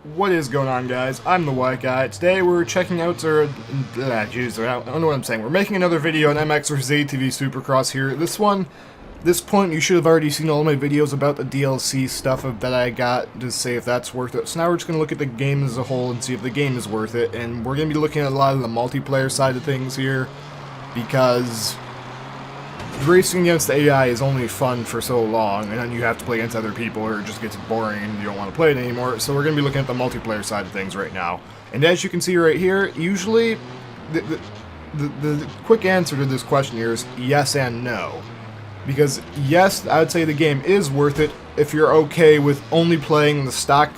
What is going on, guys? I'm the White Guy. Today we're checking out I don't know what I'm saying. We're making another video on MX vs ATV Supercross here. This point, you should have already seen all my videos about the DLC stuff that I got to say if that's worth it. So now we're just going to look at the game as a whole and see if the game is worth it. And we're going to be looking at a lot of the multiplayer side of things here, because racing against the AI is only fun for so long, and then you have to play against other people, or it just gets boring and you don't want to play it anymore. So we're going to be looking at the multiplayer side of things right now. And as you can see right here, usually the quick answer to this question here is yes and no. Because yes, I would say the game is worth it if you're okay with only playing the stock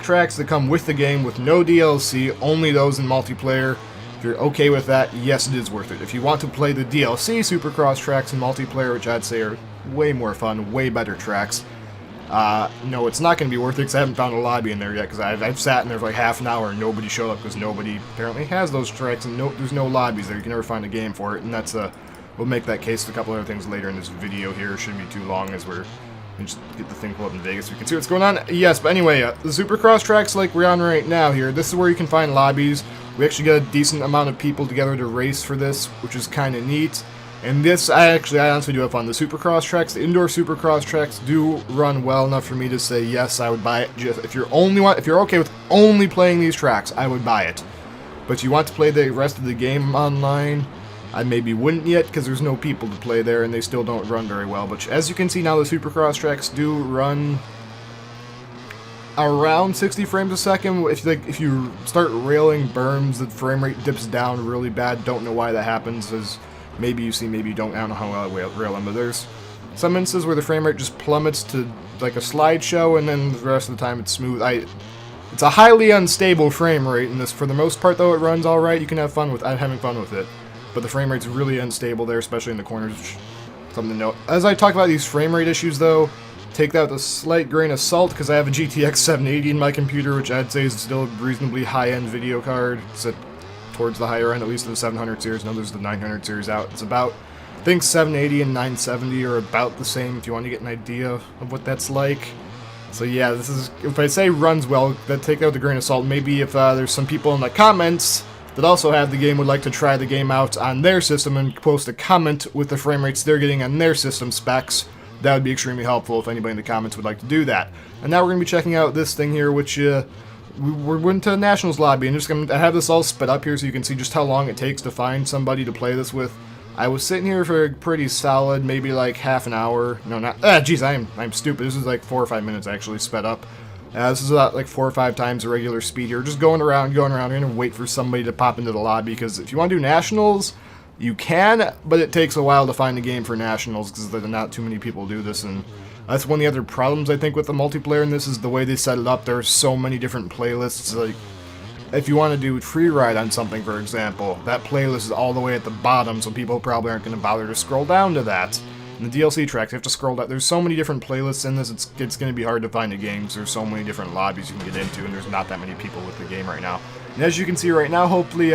tracks that come with the game with no DLC, only those in multiplayer. If you're okay with that, yes, it is worth it. If you want to play the DLC Supercross tracks in multiplayer, which I'd say are way more fun, way better tracks, no, it's not going to be worth it because I haven't found a lobby in there yet, because I've sat in there for like half an hour and nobody showed up because nobody apparently has those tracks, and there's no lobbies there. You can never find a game for it, and we'll make that case with a couple other things later in this video here. It shouldn't be too long as we just get the thing pulled up in Vegas so we can see what's going on. Yes, but anyway, the Supercross tracks like we're on right now here, this is where you can find lobbies. We actually got a decent amount of people together to race for this, which is kind of neat. And this, I honestly do have fun. The Supercross tracks, the indoor Supercross tracks, do run well enough for me to say yes, I would buy it. Just if you're okay with only playing these tracks, I would buy it. But you want to play the rest of the game online, I maybe wouldn't yet, because there's no people to play there, and they still don't run very well. But as you can see now, the Supercross tracks do run around 60 frames a second. If you start railing berms, the frame rate dips down really bad. Don't know why that happens. As maybe you see, maybe you don't. I don't know how well I rail them, but there's some instances where the frame rate just plummets to like a slideshow, and then the rest of the time it's smooth. It's a highly unstable frame rate in this. For the most part, though, it runs all right. You can have fun with. I'm having fun with it, but the frame rate's really unstable there, especially in the corners. Something to note. As I talk about these frame rate issues, though, take that with a slight grain of salt, because I have a GTX 780 in my computer, which I'd say is still a reasonably high-end video card. It's towards the higher end, at least of the 700 series. No, there's the 900 series out. It's about, I think 780 and 970 are about the same if you want to get an idea of what that's like. So yeah, this is, if I say runs well, take that with a grain of salt. Maybe if there's some people in the comments that also have the game would like to try the game out on their system and post a comment with the frame rates they're getting on their system specs, that would be extremely helpful if anybody in the comments would like to do that. And now we're going to be checking out this thing here, which we went to the Nationals lobby, and just going to have this all sped up here so you can see just how long it takes to find somebody to play this with. I was sitting here for a pretty solid, maybe like half an hour. No, not. Geez, I'm stupid. This is like 4 or 5 minutes actually sped up. This is about like 4 or 5 times the regular speed here. Just going around. You're going to wait for somebody to pop into the lobby, because if you want to do Nationals, you can, but it takes a while to find a game for Nationals because there's not too many people do this, and that's one of the other problems I think with the multiplayer in this is the way they set it up. There's so many different playlists. Like, if you want to do free ride on something, for example, that playlist is all the way at the bottom, so people probably aren't going to bother to scroll down to that. And the DLC tracks, you have to scroll down. There's so many different playlists in this, it's going to be hard to find a game, because there's so many different lobbies you can get into, and there's not that many people with the game right now. And as you can see right now, hopefully,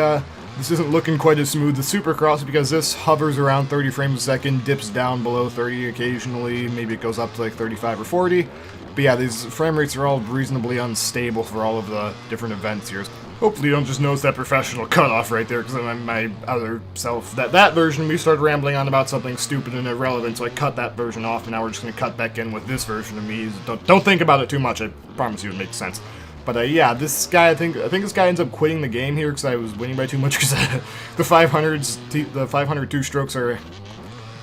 this isn't looking quite as smooth as Supercross, because this hovers around 30 frames a second, dips down below 30 occasionally, maybe it goes up to like 35 or 40. But yeah, these frame rates are all reasonably unstable for all of the different events here. Hopefully you don't just notice that professional cutoff right there, because my other self, that version, we started rambling on about something stupid and irrelevant, so I cut that version off, and now we're just going to cut back in with this version of me. Don't think about it too much, I promise you it makes sense. But yeah, this guy, I think this guy ends up quitting the game here because I was winning by too much, because the 500 two-strokes are a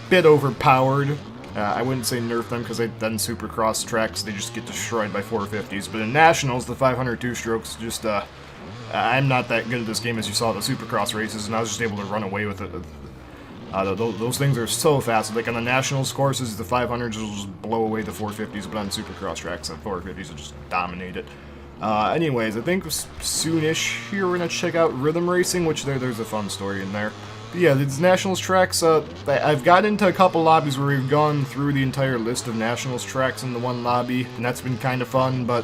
bit overpowered. I wouldn't say nerf them, because they've done Supercross tracks, they just get destroyed by 450s. But in Nationals, the 500 two-strokes just, I'm not that good at this game, as you saw the Supercross races, and I was just able to run away with it. Those things are so fast. Like on the Nationals courses, the 500s will just blow away the 450s, but on Supercross tracks, the 450s will just dominate it. Anyways, I think soonish here we're gonna check out Rhythm Racing, which there's a fun story in there. But yeah, these Nationals tracks, I've got into a couple lobbies where we've gone through the entire list of Nationals tracks in the one lobby, and that's been kind of fun, but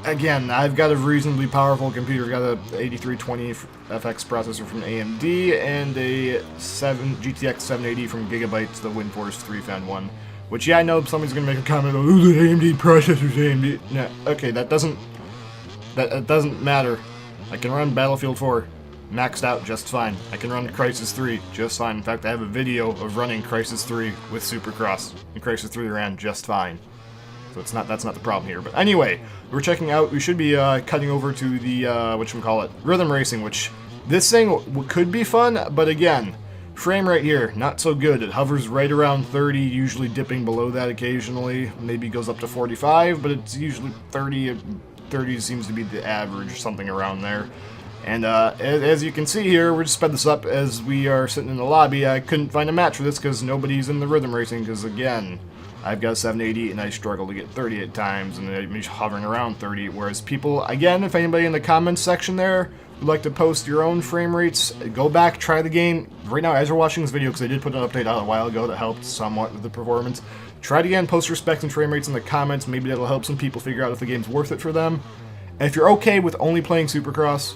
again, I've got a reasonably powerful computer. I've got a 8320 FX processor from AMD and a GTX 780 from Gigabyte, the WindForce 3 Fan 1. Which, yeah, I know somebody's gonna make a comment, oh, the AMD processor's AMD. No, okay, that doesn't That doesn't matter. I can run Battlefield 4 maxed out just fine. I can run Crysis 3 just fine. In fact, I have a video of running Crysis 3 with Supercross, and Crysis 3 ran just fine. So that's not the problem here. But anyway, we're checking out. We should be cutting over to the whatchamacallit, rhythm racing, which this thing could be fun, but again, frame rate here not so good. It hovers right around 30, usually dipping below that occasionally. Maybe goes up to 45, but it's usually 30. 30 seems to be the average, something around there. And as you can see here, we're just sped this up as we are sitting in the lobby. I couldn't find a match for this because nobody's in the rhythm racing, because again, I've got 780 and I struggle to get 30 at times, and I'm just hovering around 30, whereas people, again, if anybody in the comments section there would like to post your own frame rates, go back, try the game. Right now, as you're watching this video, because I did put an update out a while ago that helped somewhat with the performance, try it again, post your specs and frame rates in the comments. Maybe that'll help some people figure out if the game's worth it for them. And if you're okay with only playing Supercross,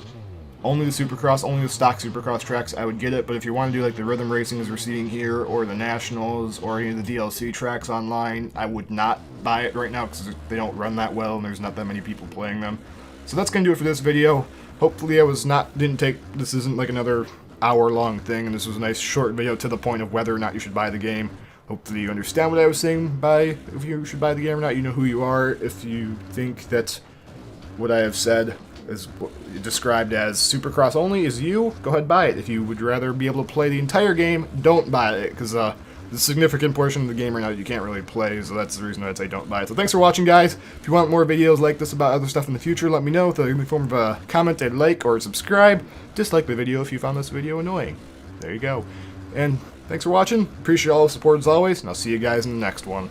only the stock Supercross tracks, I would get it. But if you want to do like the rhythm racing as we're seeing here, or the Nationals, or any of the DLC tracks online, I would not buy it right now because they don't run that well and there's not that many people playing them. So that's going to do it for this video. Hopefully this isn't like another hour-long thing, and this was a nice short video to the point of whether or not you should buy the game. Hopefully you understand what I was saying by if you should buy the game or not. You know who you are. If you think that what I have said is described as Supercross only is you, go ahead and buy it. If you would rather be able to play the entire game, don't buy it, because the significant portion of the game right now you can't really play, so that's the reason I'd say don't buy it. So thanks for watching, guys. If you want more videos like this about other stuff in the future, let me know in the form of a comment, a like, or subscribe. Dislike the video if you found this video annoying. There you go. And thanks for watching. Appreciate all the support as always, and I'll see you guys in the next one.